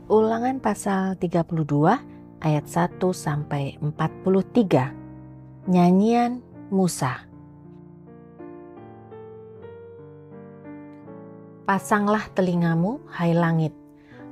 Ulangan pasal 32 ayat 1 sampai 43. Nyanyian Musa. Pasanglah telingamu, hai langit,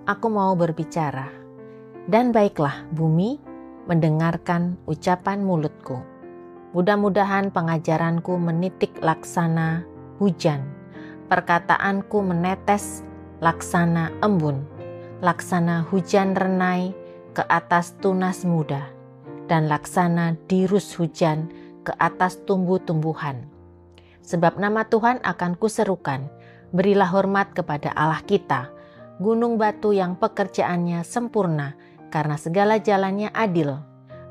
aku mau berbicara. Dan baiklah bumi, mendengarkan ucapan mulutku. Mudah-mudahan pengajaranku menitik laksana hujan, perkataanku menetes laksana embun, laksana hujan renai ke atas tunas muda, dan laksana dirus hujan ke atas tumbuh-tumbuhan. Sebab nama Tuhan akan kuserukan, berilah hormat kepada Allah kita, gunung batu yang pekerjaannya sempurna, karena segala jalannya adil.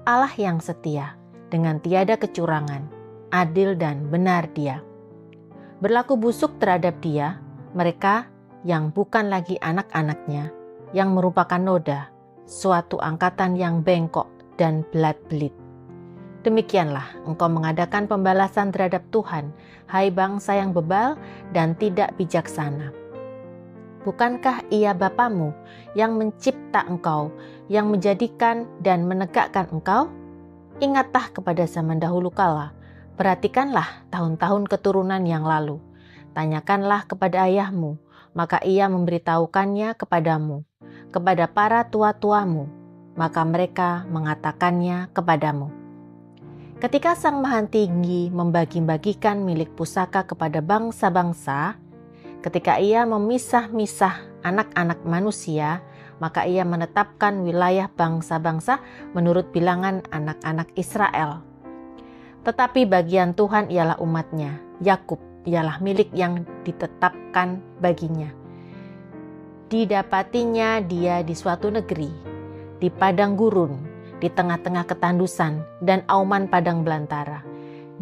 Allah yang setia, dengan tiada kecurangan, adil dan benar Dia. Berlaku busuk terhadap Dia, mereka yang bukan lagi anak-anaknya, yang merupakan noda, suatu angkatan yang bengkok dan belat-belit. Demikianlah engkau mengadakan pembalasan terhadap Tuhan, hai bangsa yang bebal dan tidak bijaksana. Bukankah Ia Bapamu yang mencipta engkau, yang menjadikan dan menegakkan engkau? Ingatlah kepada zaman dahulu kala, perhatikanlah tahun-tahun keturunan yang lalu. Tanyakanlah kepada ayahmu, maka ia memberitahukannya kepadamu, kepada para tua-tuamu, maka mereka mengatakannya kepadamu. Ketika Sang Maha Tinggi membagi-bagikan milik pusaka kepada bangsa-bangsa, ketika Ia memisah-misah anak-anak manusia, maka Ia menetapkan wilayah bangsa-bangsa menurut bilangan anak-anak Israel. Tetapi bagian Tuhan ialah umatnya, Yakub ialah milik yang ditetapkan baginya. Didapatinya dia di suatu negeri, di padang gurun, di tengah-tengah ketandusan dan auman padang belantara.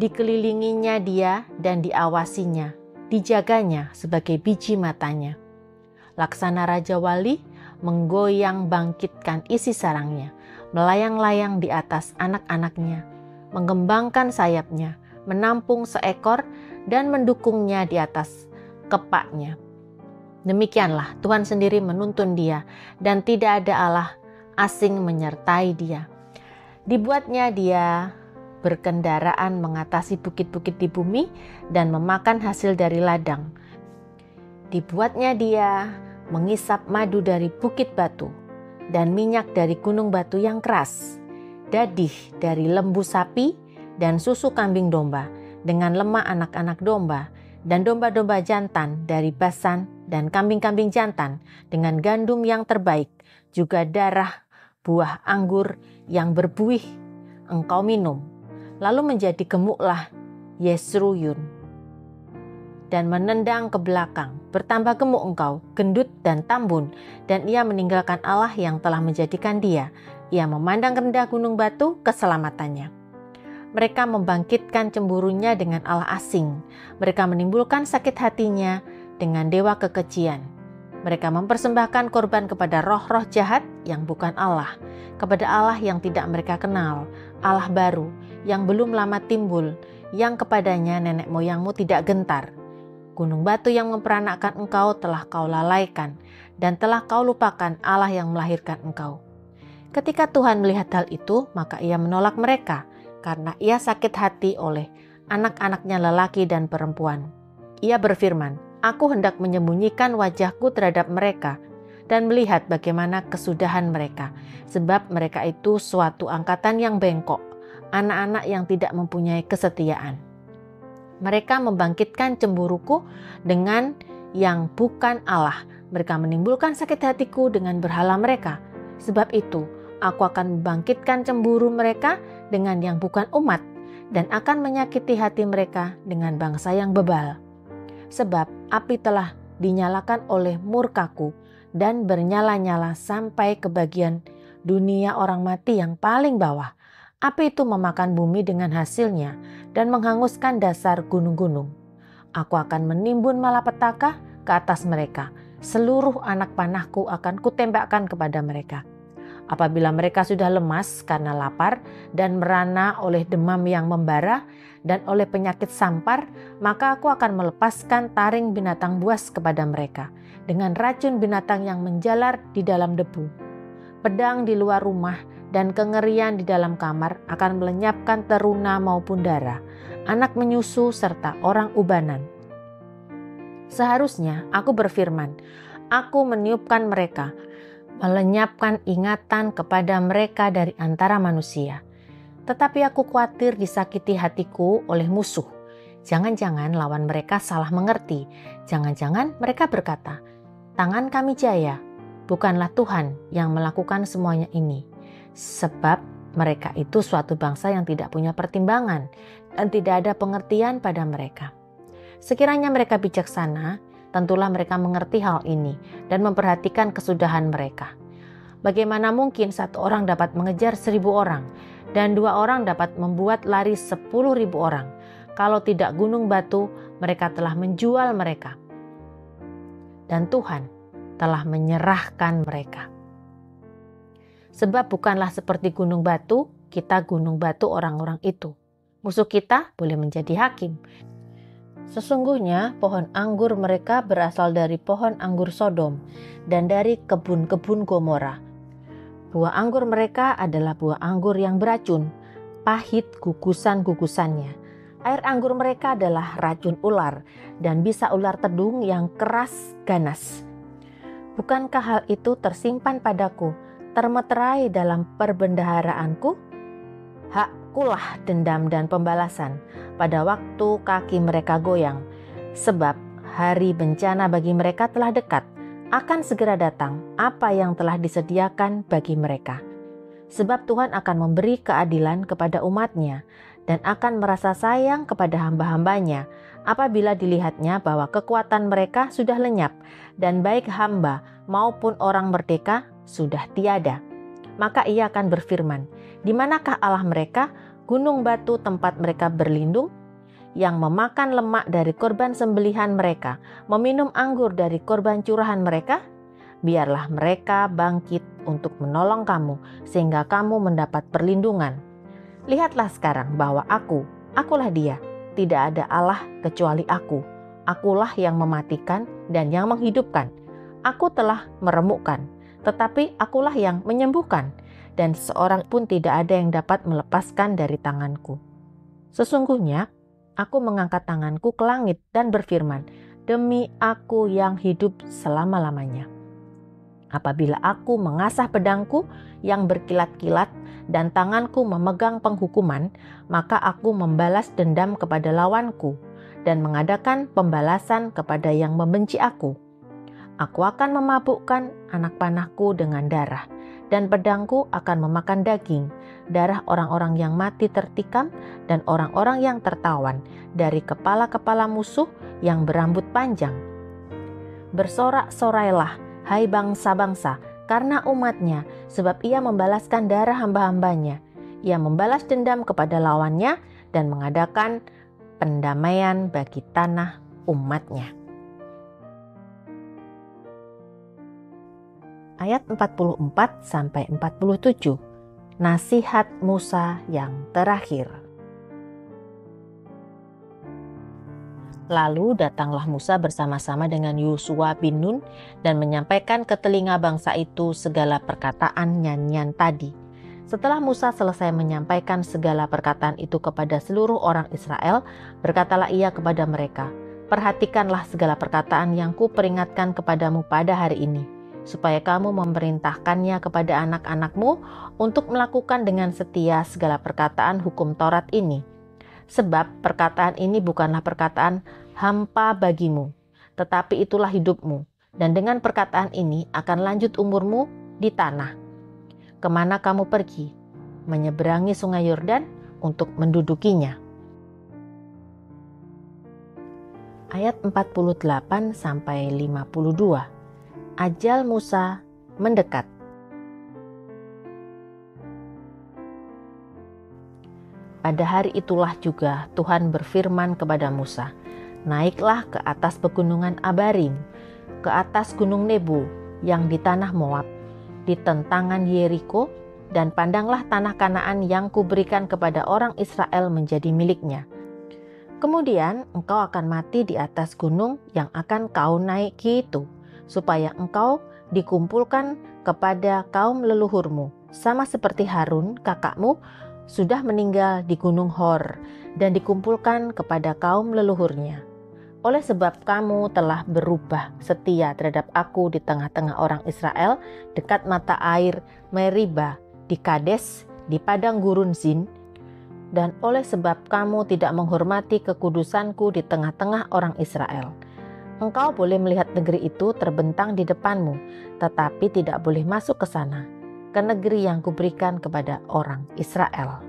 Dikelilinginya dia dan diawasinya, dijaganya sebagai biji matanya. Laksana Raja Wali menggoyang bangkitkan isi sarangnya, melayang-layang di atas anak-anaknya, mengembangkan sayapnya, menampung seekor dan mendukungnya di atas kepaknya. Demikianlah Tuhan sendiri menuntun dia, dan tidak ada Allah asing menyertai dia. Dibuatnya dia berkendaraan mengatasi bukit-bukit di bumi dan memakan hasil dari ladang. Dibuatnya dia mengisap madu dari bukit batu dan minyak dari gunung batu yang keras, dadih dari lembu sapi dan susu kambing domba, dengan lemak anak-anak domba dan domba-domba jantan dari Basan dan kambing-kambing jantan dengan gandum yang terbaik, juga darah buah anggur yang berbuih engkau minum. Lalu menjadi gemuklah Yesruyun dan menendang ke belakang. Bertambah gemuk engkau, gendut dan tambun, dan ia meninggalkan Allah yang telah menjadikan dia. Ia memandang rendah gunung batu keselamatannya. Mereka membangkitkan cemburunya dengan Allah asing. Mereka menimbulkan sakit hatinya dengan dewa kekejian. Mereka mempersembahkan korban kepada roh-roh jahat yang bukan Allah, kepada Allah yang tidak mereka kenal, Allah baru yang belum lama timbul, yang kepadanya nenek moyangmu tidak gentar. Gunung batu yang memperanakkan engkau telah kau lalaikan, dan telah kau lupakan Allah yang melahirkan engkau. Ketika Tuhan melihat hal itu, maka Ia menolak mereka, karena Ia sakit hati oleh anak-anaknya lelaki dan perempuan. Ia berfirman, Aku hendak menyembunyikan wajahku terhadap mereka dan melihat bagaimana kesudahan mereka, sebab mereka itu suatu angkatan yang bengkok, anak-anak yang tidak mempunyai kesetiaan. Mereka membangkitkan cemburuku dengan yang bukan Allah. Mereka menimbulkan sakit hatiku dengan berhala mereka. Sebab itu, aku akan membangkitkan cemburu mereka dengan yang bukan umat, dan akan menyakiti hati mereka dengan bangsa yang bebal. Sebab api telah dinyalakan oleh murkaku dan bernyala-nyala sampai ke bagian dunia orang mati yang paling bawah. Api itu memakan bumi dengan hasilnya dan menghanguskan dasar gunung-gunung. Aku akan menimbun malapetaka ke atas mereka. Seluruh anak panahku akan kutembakkan kepada mereka. Apabila mereka sudah lemas karena lapar dan merana oleh demam yang membara dan oleh penyakit sampar, maka aku akan melepaskan taring binatang buas kepada mereka dengan racun binatang yang menjalar di dalam debu. Pedang di luar rumah dan kengerian di dalam kamar akan melenyapkan teruna maupun darah, anak menyusu serta orang ubanan. Seharusnya aku berfirman, aku meniupkan mereka, melenyapkan ingatan kepada mereka dari antara manusia. Tetapi aku khawatir disakiti hatiku oleh musuh. Jangan-jangan lawan mereka salah mengerti. Jangan-jangan mereka berkata, tangan kami jaya, bukanlah Tuhan yang melakukan semuanya ini. Sebab mereka itu suatu bangsa yang tidak punya pertimbangan dan tidak ada pengertian pada mereka. Sekiranya mereka bijaksana, tentulah mereka mengerti hal ini dan memperhatikan kesudahan mereka. Bagaimana mungkin satu orang dapat mengejar 1.000 orang dan 2 orang dapat membuat lari 10.000 orang? Kalau tidak gunung batu, mereka telah menjual mereka. Dan Tuhan telah menyerahkan mereka. Sebab bukanlah seperti gunung batu, kita gunung batu orang-orang itu. Musuh kita boleh menjadi hakim. Sesungguhnya pohon anggur mereka berasal dari pohon anggur Sodom dan dari kebun-kebun Gomora. Buah anggur mereka adalah buah anggur yang beracun, pahit gugusan-gugusannya. Air anggur mereka adalah racun ular dan bisa ular tedung yang keras ganas. Bukankah hal itu tersimpan padaku, termeterai dalam perbendaharaanku? Hakkulah dendam dan pembalasan pada waktu kaki mereka goyang, sebab hari bencana bagi mereka telah dekat, akan segera datang apa yang telah disediakan bagi mereka. Sebab Tuhan akan memberi keadilan kepada umat-Nya dan akan merasa sayang kepada hamba-hambanya apabila dilihatnya bahwa kekuatan mereka sudah lenyap dan baik hamba maupun orang merdeka sudah tiada. Maka ia akan berfirman, di manakah Allah mereka, gunung batu tempat mereka berlindung, yang memakan lemak dari korban sembelihan mereka, meminum anggur dari korban curahan mereka? Biarlah mereka bangkit untuk menolong kamu, sehingga kamu mendapat perlindungan. Lihatlah sekarang bahwa akulah Dia, tidak ada Allah kecuali aku. Akulah yang mematikan dan yang menghidupkan. Aku telah meremukkan, tetapi akulah yang menyembuhkan, dan seorang pun tidak ada yang dapat melepaskan dari tanganku. Sesungguhnya, aku mengangkat tanganku ke langit dan berfirman, demi aku yang hidup selama-lamanya. Apabila aku mengasah pedangku yang berkilat-kilat dan tanganku memegang penghukuman, maka aku membalas dendam kepada lawanku dan mengadakan pembalasan kepada yang membenci aku. Aku akan memabukkan anak panahku dengan darah, dan pedangku akan memakan daging, darah orang-orang yang mati tertikam dan orang-orang yang tertawan dari kepala-kepala musuh yang berambut panjang. Bersorak-sorailah, hai bangsa-bangsa, karena umat-Nya, sebab Ia membalaskan darah hamba-hambanya. Ia membalas dendam kepada lawannya dan mengadakan pendamaian bagi tanah umat-Nya. Ayat 44-47, nasihat Musa yang terakhir. Lalu datanglah Musa bersama-sama dengan Yosua bin Nun dan menyampaikan ke telinga bangsa itu segala perkataan nyanyian tadi. Setelah Musa selesai menyampaikan segala perkataan itu kepada seluruh orang Israel, berkatalah ia kepada mereka, perhatikanlah segala perkataan yang kuperingatkan kepadamu pada hari ini, supaya kamu memerintahkannya kepada anak-anakmu untuk melakukan dengan setia segala perkataan hukum Taurat ini. Sebab perkataan ini bukanlah perkataan hampa bagimu, tetapi itulah hidupmu, dan dengan perkataan ini akan lanjut umurmu di tanah kemana kamu pergi, menyeberangi sungai Yordan untuk mendudukinya. Ayat 48-52. Ajal Musa mendekat. Pada hari itulah juga Tuhan berfirman kepada Musa, naiklah ke atas pegunungan Abarim, ke atas gunung Nebo yang di tanah Moab. di tentangan Yeriko, dan pandanglah tanah Kanaan yang kuberikan kepada orang Israel menjadi miliknya. Kemudian engkau akan mati di atas gunung yang akan kau naiki itu, supaya engkau dikumpulkan kepada kaum leluhurmu, sama seperti Harun kakakmu sudah meninggal di gunung Hor dan dikumpulkan kepada kaum leluhurnya. Oleh sebab kamu telah berubah setia terhadap aku di tengah-tengah orang Israel, dekat mata air Meriba, di Kades, di padang gurun Zin, dan oleh sebab kamu tidak menghormati kekudusanku di tengah-tengah orang Israel. Engkau boleh melihat negeri itu terbentang di depanmu, tetapi tidak boleh masuk ke sana, ke negeri yang kuberikan kepada orang Israel.